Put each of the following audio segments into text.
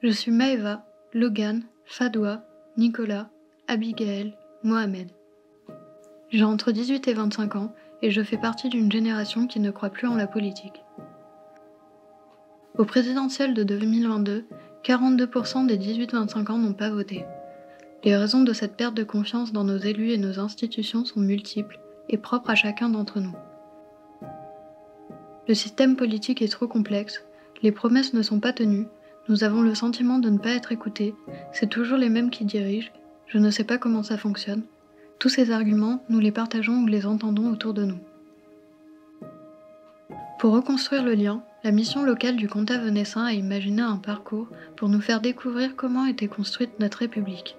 Je suis Maëva, Logan, Fadoua, Nicolas, Abigaël, Mohamed. J'ai entre 18 et 25 ans et je fais partie d'une génération qui ne croit plus en la politique. Au présidentiel de 2022, 42% des 18-25 ans n'ont pas voté. Les raisons de cette perte de confiance dans nos élus et nos institutions sont multiples et propres à chacun d'entre nous. Le système politique est trop complexe, les promesses ne sont pas tenues, nous avons le sentiment de ne pas être écoutés, c'est toujours les mêmes qui dirigent, je ne sais pas comment ça fonctionne. Tous ces arguments, nous les partageons ou les entendons autour de nous. Pour reconstruire le lien, la mission locale du Comtat venessin a imaginé un parcours pour nous faire découvrir comment était construite notre République.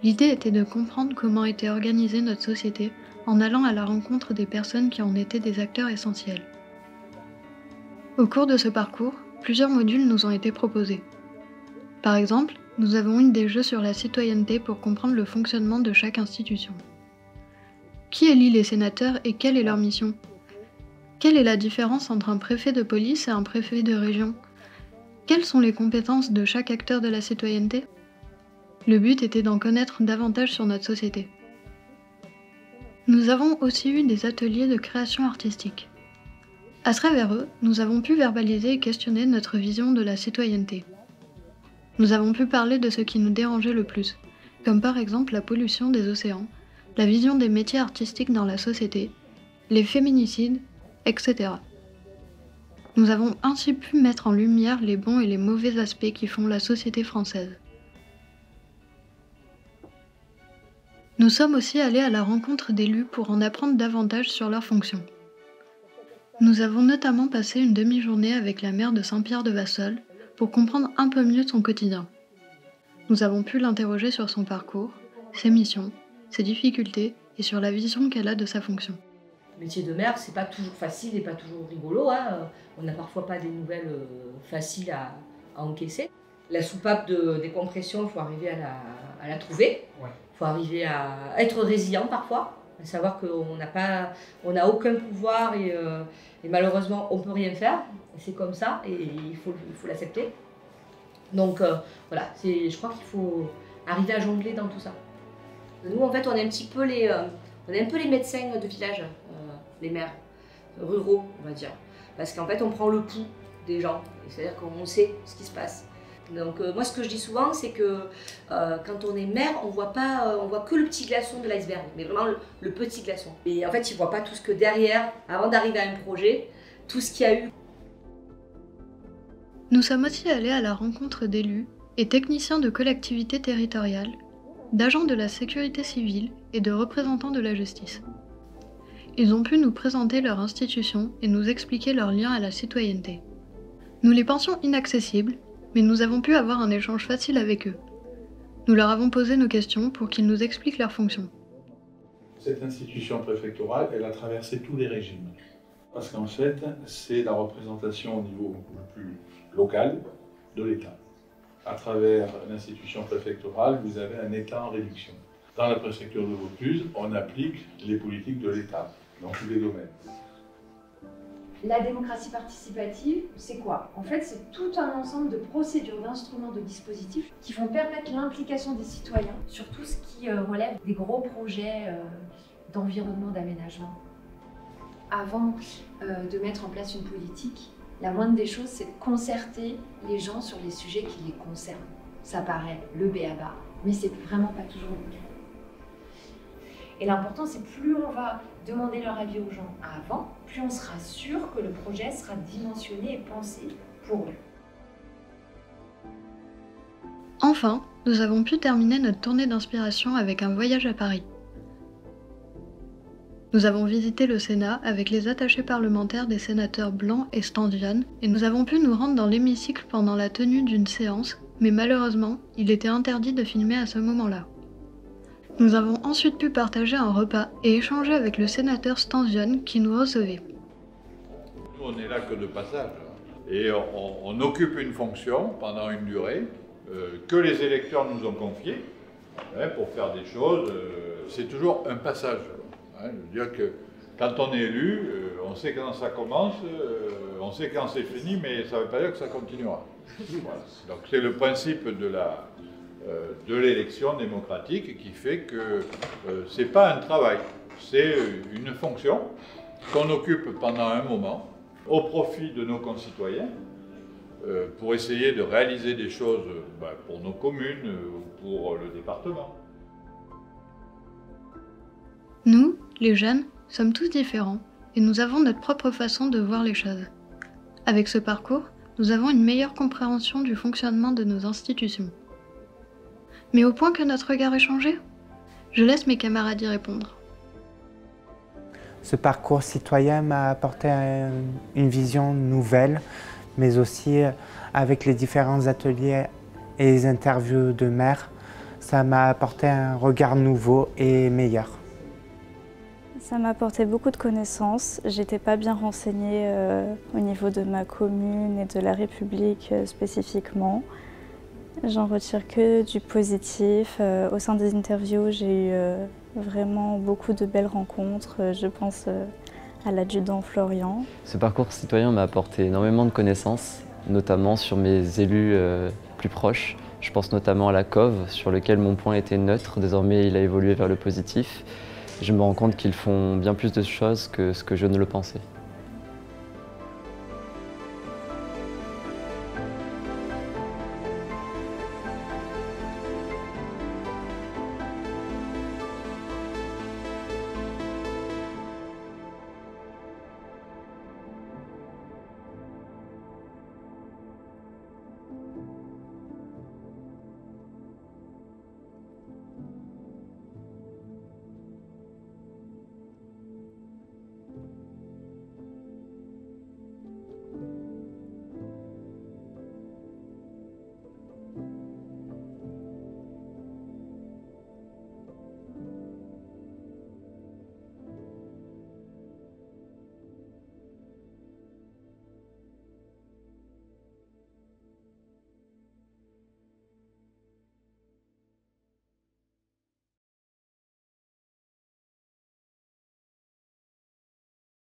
L'idée était de comprendre comment était organisée notre société en allant à la rencontre des personnes qui en étaient des acteurs essentiels. Au cours de ce parcours, plusieurs modules nous ont été proposés. Par exemple, nous avons eu des jeux sur la citoyenneté pour comprendre le fonctionnement de chaque institution. Qui élit les sénateurs et quelle est leur mission ? Quelle est la différence entre un préfet de police et un préfet de région ? Quelles sont les compétences de chaque acteur de la citoyenneté ? Le but était d'en connaître davantage sur notre société. Nous avons aussi eu des ateliers de création artistique. À travers eux, nous avons pu verbaliser et questionner notre vision de la citoyenneté. Nous avons pu parler de ce qui nous dérangeait le plus, comme par exemple la pollution des océans, la vision des métiers artistiques dans la société, les féminicides, etc. Nous avons ainsi pu mettre en lumière les bons et les mauvais aspects qui font la société française. Nous sommes aussi allés à la rencontre d'élus pour en apprendre davantage sur leurs fonctions. Nous avons notamment passé une demi-journée avec la maire de Saint-Pierre-de-Vassol pour comprendre un peu mieux son quotidien. Nous avons pu l'interroger sur son parcours, ses missions, ses difficultés et sur la vision qu'elle a de sa fonction. Le métier de maire, c'est pas toujours facile et pas toujours rigolo, hein. On n'a parfois pas des nouvelles faciles à encaisser. La soupape de décompression, il faut arriver à la trouver. Il faut arriver à être résilient parfois, à savoir qu'on n'a aucun pouvoir et malheureusement on ne peut rien faire. C'est comme ça et il faut l'accepter. Donc voilà, je crois qu'il faut arriver à jongler dans tout ça. Nous en fait on est un petit peu les médecins de village, les maires ruraux on va dire. Parce qu'en fait on prend le pouls des gens, c'est-à-dire qu'on sait ce qui se passe. Donc moi ce que je dis souvent c'est que quand on est maire on voit que le petit glaçon de l'iceberg, mais vraiment le petit glaçon. Et en fait ils ne voient pas tout ce que derrière, avant d'arriver à un projet, tout ce qu'il y a eu. Nous sommes aussi allés à la rencontre d'élus et techniciens de collectivités territoriales, d'agents de la sécurité civile et de représentants de la justice. Ils ont pu nous présenter leur institution et nous expliquer leur lien à la citoyenneté. Nous les pensions inaccessibles, mais nous avons pu avoir un échange facile avec eux. Nous leur avons posé nos questions pour qu'ils nous expliquent leurs fonctions. Cette institution préfectorale, elle a traversé tous les régimes. Parce qu'en fait, c'est la représentation au niveau le plus local de l'État. À travers l'institution préfectorale, vous avez un État en réduction. Dans la préfecture de Vaucluse, on applique les politiques de l'État dans tous les domaines. La démocratie participative, c'est quoi? En fait, c'est tout un ensemble de procédures, d'instruments, de dispositifs qui vont permettre l'implication des citoyens sur tout ce qui relève des gros projets d'environnement, d'aménagement. Avant de mettre en place une politique, la moindre des choses, c'est de concerter les gens sur les sujets qui les concernent. Ça paraît le b.a.-ba, mais c'est vraiment pas toujours le cas. Et l'important, c'est plus on va demander leur avis aux gens avant, plus on sera sûr que le projet sera dimensionné et pensé pour eux. Enfin, nous avons pu terminer notre tournée d'inspiration avec un voyage à Paris. Nous avons visité le Sénat avec les attachés parlementaires des sénateurs Blanc et Standian et nous avons pu nous rendre dans l'hémicycle pendant la tenue d'une séance, mais malheureusement, il était interdit de filmer à ce moment-là. Nous avons ensuite pu partager un repas et échanger avec le sénateur Standian qui nous recevait. Nous, on n'est là que de passage et on occupe une fonction pendant une durée que les électeurs nous ont confiée pour faire des choses. C'est toujours un passage. Je veux dire que quand on est élu, on sait quand ça commence, On sait quand c'est fini, mais ça ne veut pas dire que ça continuera. Voilà. Donc c'est le principe de l'élection démocratique qui fait que ce n'est pas un travail, c'est une fonction qu'on occupe pendant un moment au profit de nos concitoyens pour essayer de réaliser des choses pour nos communes ou pour le département. Nous, les jeunes, sommes tous différents et nous avons notre propre façon de voir les choses. Avec ce parcours, nous avons une meilleure compréhension du fonctionnement de nos institutions. Mais au point que notre regard est changé? Je laisse mes camarades y répondre. Ce parcours citoyen m'a apporté une vision nouvelle, mais aussi avec les différents ateliers et les interviews de maires, ça m'a apporté un regard nouveau et meilleur. Ça m'a apporté beaucoup de connaissances. J'étais pas bien renseignée au niveau de ma commune et de la République spécifiquement. J'en retire que du positif. Au sein des interviews, j'ai eu vraiment beaucoup de belles rencontres. Je pense à l'adjudant Florian. Ce parcours citoyen m'a apporté énormément de connaissances, notamment sur mes élus plus proches. Je pense notamment à la COV, sur lequel mon point était neutre. Désormais, il a évolué vers le positif. Je me rends compte qu'ils font bien plus de choses que ce que je ne le pensais.